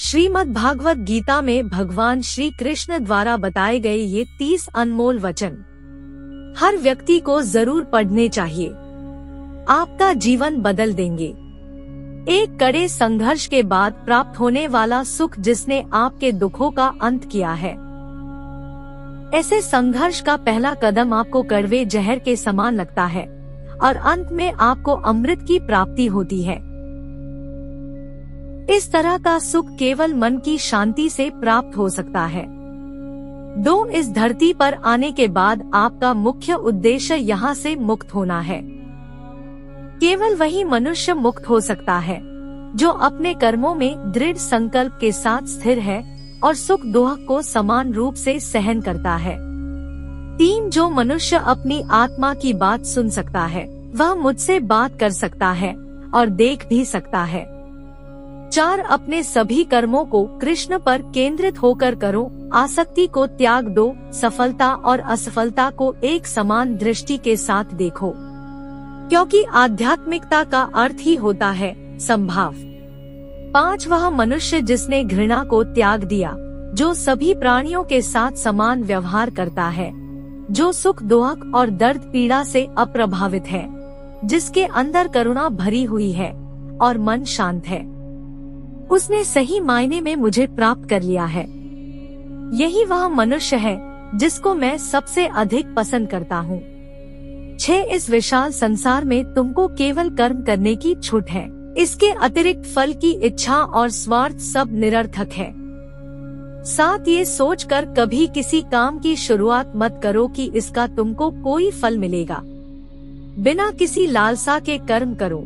श्रीमद् भागवत गीता में भगवान श्री कृष्ण द्वारा बताए गए ये 30 अनमोल वचन हर व्यक्ति को जरूर पढ़ने चाहिए। आपका जीवन बदल देंगे। एक कड़े संघर्ष के बाद प्राप्त होने वाला सुख जिसने आपके दुखों का अंत किया है। ऐसे संघर्ष का पहला कदम आपको कड़वे जहर के समान लगता है और अंत में आपको अमृत की प्राप्ति होती है। इस तरह का सुख केवल मन की शांति से प्राप्त हो सकता है। इस धरती पर आने के बाद आपका मुख्य उद्देश्य यहाँ से मुक्त होना है। केवल वही मनुष्य मुक्त हो सकता है जो अपने कर्मों में दृढ़ संकल्प के साथ स्थिर है और सुख दुख को समान रूप से सहन करता है। 3 जो मनुष्य अपनी आत्मा की बात सुन सकता है वह मुझसे बात कर सकता है और देख भी सकता है। 4 अपने सभी कर्मों को कृष्ण पर केंद्रित होकर करो। आसक्ति को त्याग दो। सफलता और असफलता को एक समान दृष्टि के साथ देखो, क्योंकि आध्यात्मिकता का अर्थ ही होता है संभाव। 5 वह मनुष्य जिसने घृणा को त्याग दिया, जो सभी प्राणियों के साथ समान व्यवहार करता है, जो सुख दुख और दर्द पीड़ा से अप्रभावित है, जिसके अंदर करुणा भरी हुई है और मन शांत है, उसने सही मायने में मुझे प्राप्त कर लिया है। यही वह मनुष्य है जिसको मैं सबसे अधिक पसंद करता हूँ। 6 इस विशाल संसार में तुमको केवल कर्म करने की छूट है। इसके अतिरिक्त फल की इच्छा और स्वार्थ सब निरर्थक है। 7 ये सोचकर कभी किसी काम की शुरुआत मत करो कि इसका तुमको कोई फल मिलेगा। बिना किसी लालसा के कर्म करो।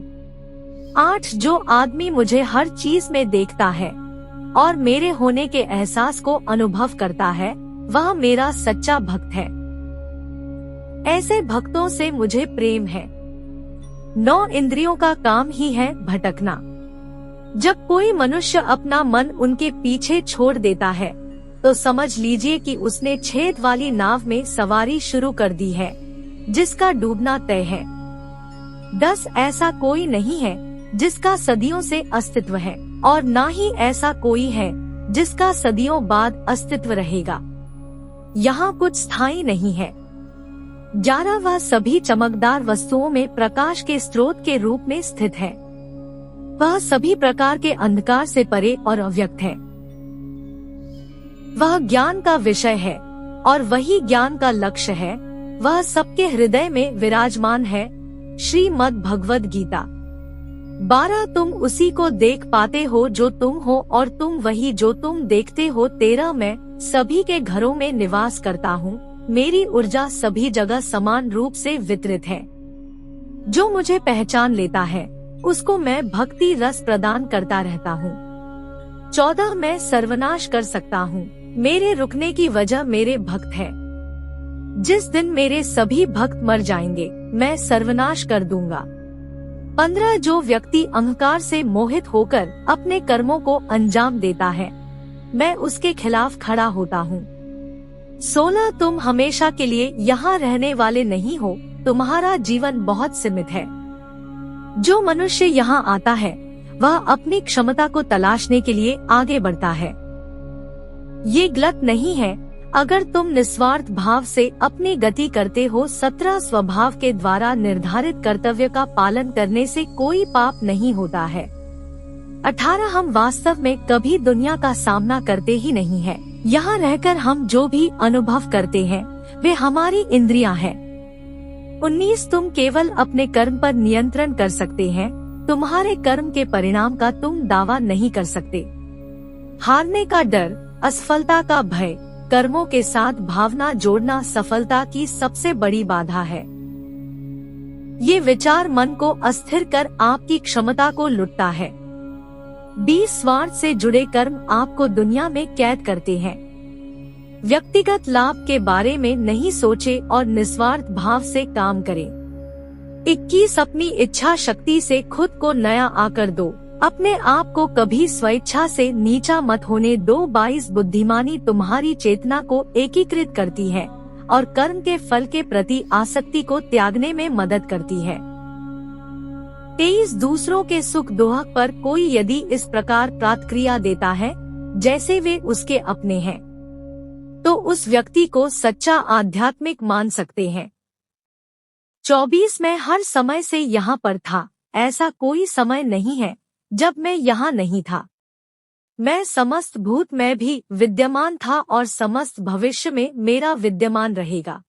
8 जो आदमी मुझे हर चीज में देखता है और मेरे होने के एहसास को अनुभव करता है वह मेरा सच्चा भक्त है। ऐसे भक्तों से मुझे प्रेम है। 9 इंद्रियों का काम ही है भटकना। जब कोई मनुष्य अपना मन उनके पीछे छोड़ देता है तो समझ लीजिए कि उसने छेद वाली नाव में सवारी शुरू कर दी है जिसका डूबना तय है। 10 ऐसा कोई नहीं है जिसका सदियों से अस्तित्व है और ना ही ऐसा कोई है जिसका सदियों बाद अस्तित्व रहेगा। यहाँ कुछ स्थायी नहीं है। 11 वह सभी चमकदार वस्तुओं में प्रकाश के स्रोत के रूप में स्थित है। वह सभी प्रकार के अंधकार से परे और अव्यक्त है। वह ज्ञान का विषय है और वही ज्ञान का लक्ष्य है। वह सबके हृदय में विराजमान है। श्रीमद् भगवद गीता। 12 तुम उसी को देख पाते हो जो तुम हो और तुम वही जो तुम देखते हो। 13 मैं सभी के घरों में निवास करता हूँ। मेरी ऊर्जा सभी जगह समान रूप से वितरित है। जो मुझे पहचान लेता है उसको मैं भक्ति रस प्रदान करता रहता हूँ। 14 मैं सर्वनाश कर सकता हूँ। मेरे रुकने की वजह मेरे भक्त है। जिस दिन मेरे सभी भक्त मर जाएंगे मैं सर्वनाश कर दूंगा। 15 जो व्यक्ति अहंकार से मोहित होकर अपने कर्मों को अंजाम देता है मैं उसके खिलाफ खड़ा होता हूँ। 16 तुम हमेशा के लिए यहाँ रहने वाले नहीं हो। तुम्हारा जीवन बहुत सीमित है। जो मनुष्य यहाँ आता है वह अपनी क्षमता को तलाशने के लिए आगे बढ़ता है। ये गलत नहीं है अगर तुम निस्वार्थ भाव से अपनी गति करते हो। 17 स्वभाव के द्वारा निर्धारित कर्तव्य का पालन करने से कोई पाप नहीं होता है। 18 हम वास्तव में कभी दुनिया का सामना करते ही नहीं है। यहाँ रहकर हम जो भी अनुभव करते हैं वे हमारी इंद्रियां हैं। 19 तुम केवल अपने कर्म पर नियंत्रण कर सकते हैं। तुम्हारे कर्म के परिणाम का तुम दावा नहीं कर सकते। हारने का डर, असफलता का भय, कर्मों के साथ भावना जोड़ना सफलता की सबसे बड़ी बाधा है। ये विचार मन को अस्थिर कर आपकी क्षमता को लुटता है। 20 स्वार्थ से जुड़े कर्म आपको दुनिया में कैद करते हैं। व्यक्तिगत लाभ के बारे में नहीं सोचे और निस्वार्थ भाव से काम करें। 21 अपनी इच्छा शक्ति से खुद को नया आकर दो। अपने आप को कभी स्वेच्छा से नीचा मत होने दो। 22 बुद्धिमानी तुम्हारी चेतना को एकीकृत करती है और कर्म के फल के प्रति आसक्ति को त्यागने में मदद करती है। 23 दूसरों के सुख दुख पर कोई यदि इस प्रकार प्रतिक्रिया देता है जैसे वे उसके अपने हैं, तो उस व्यक्ति को सच्चा आध्यात्मिक मान सकते हैं। 24 मैं हर समय से यहाँ पर था, ऐसा कोई समय नहीं है जब मैं यहाँ नहीं था। मैं समस्त भूत में भी विद्यमान था और समस्त भविष्य में मेरा विद्यमान रहेगा।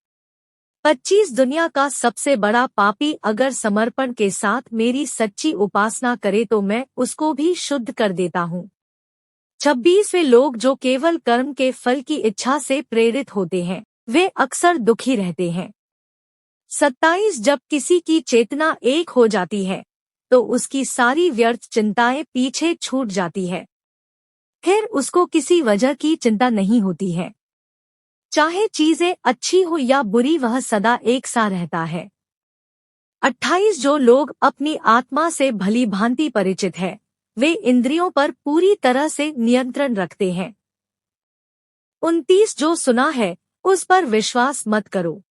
25 दुनिया का सबसे बड़ा पापी अगर समर्पण के साथ मेरी सच्ची उपासना करे तो मैं उसको भी शुद्ध कर देता हूँ। 26 वे लोग जो केवल कर्म के फल की इच्छा से प्रेरित होते हैं, वे अक्सर दुखी रहते हैं। 27 जब किसी की चेतना एक हो जाती है तो उसकी सारी व्यर्थ चिंताएं पीछे छूट जाती है, फिर उसको किसी वजह की चिंता नहीं होती है। चाहे चीजें अच्छी हो या बुरी, वह सदा एक सा रहता है। 28 जो लोग अपनी आत्मा से भली भांति परिचित है, वे इंद्रियों पर पूरी तरह से नियंत्रण रखते हैं। 29 जो सुना है उस पर विश्वास मत करो।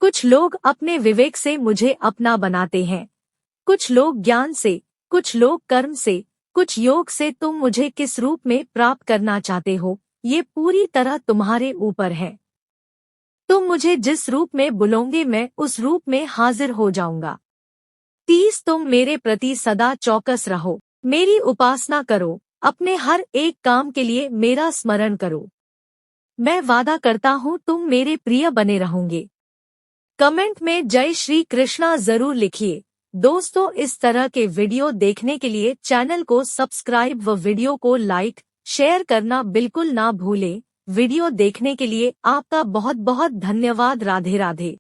कुछ लोग अपने विवेक से मुझे अपना बनाते हैं, कुछ लोग ज्ञान से, कुछ लोग कर्म से, कुछ योग से। तुम मुझे किस रूप में प्राप्त करना चाहते हो, ये पूरी तरह तुम्हारे ऊपर है। तुम मुझे जिस रूप में बुलोगे मैं उस रूप में हाजिर हो जाऊंगा। 30 तुम मेरे प्रति सदा चौकस रहो, मेरी उपासना करो, अपने हर एक काम के लिए मेरा स्मरण करो। मैं वादा करता हूँ तुम मेरे प्रिय बने रहोगे। कमेंट में जय श्री कृष्णा जरूर लिखिए। दोस्तों, इस तरह के वीडियो देखने के लिए चैनल को सब्सक्राइब व वीडियो को लाइक शेयर करना बिल्कुल ना भूलें। वीडियो देखने के लिए आपका बहुत बहुत धन्यवाद। राधे राधे।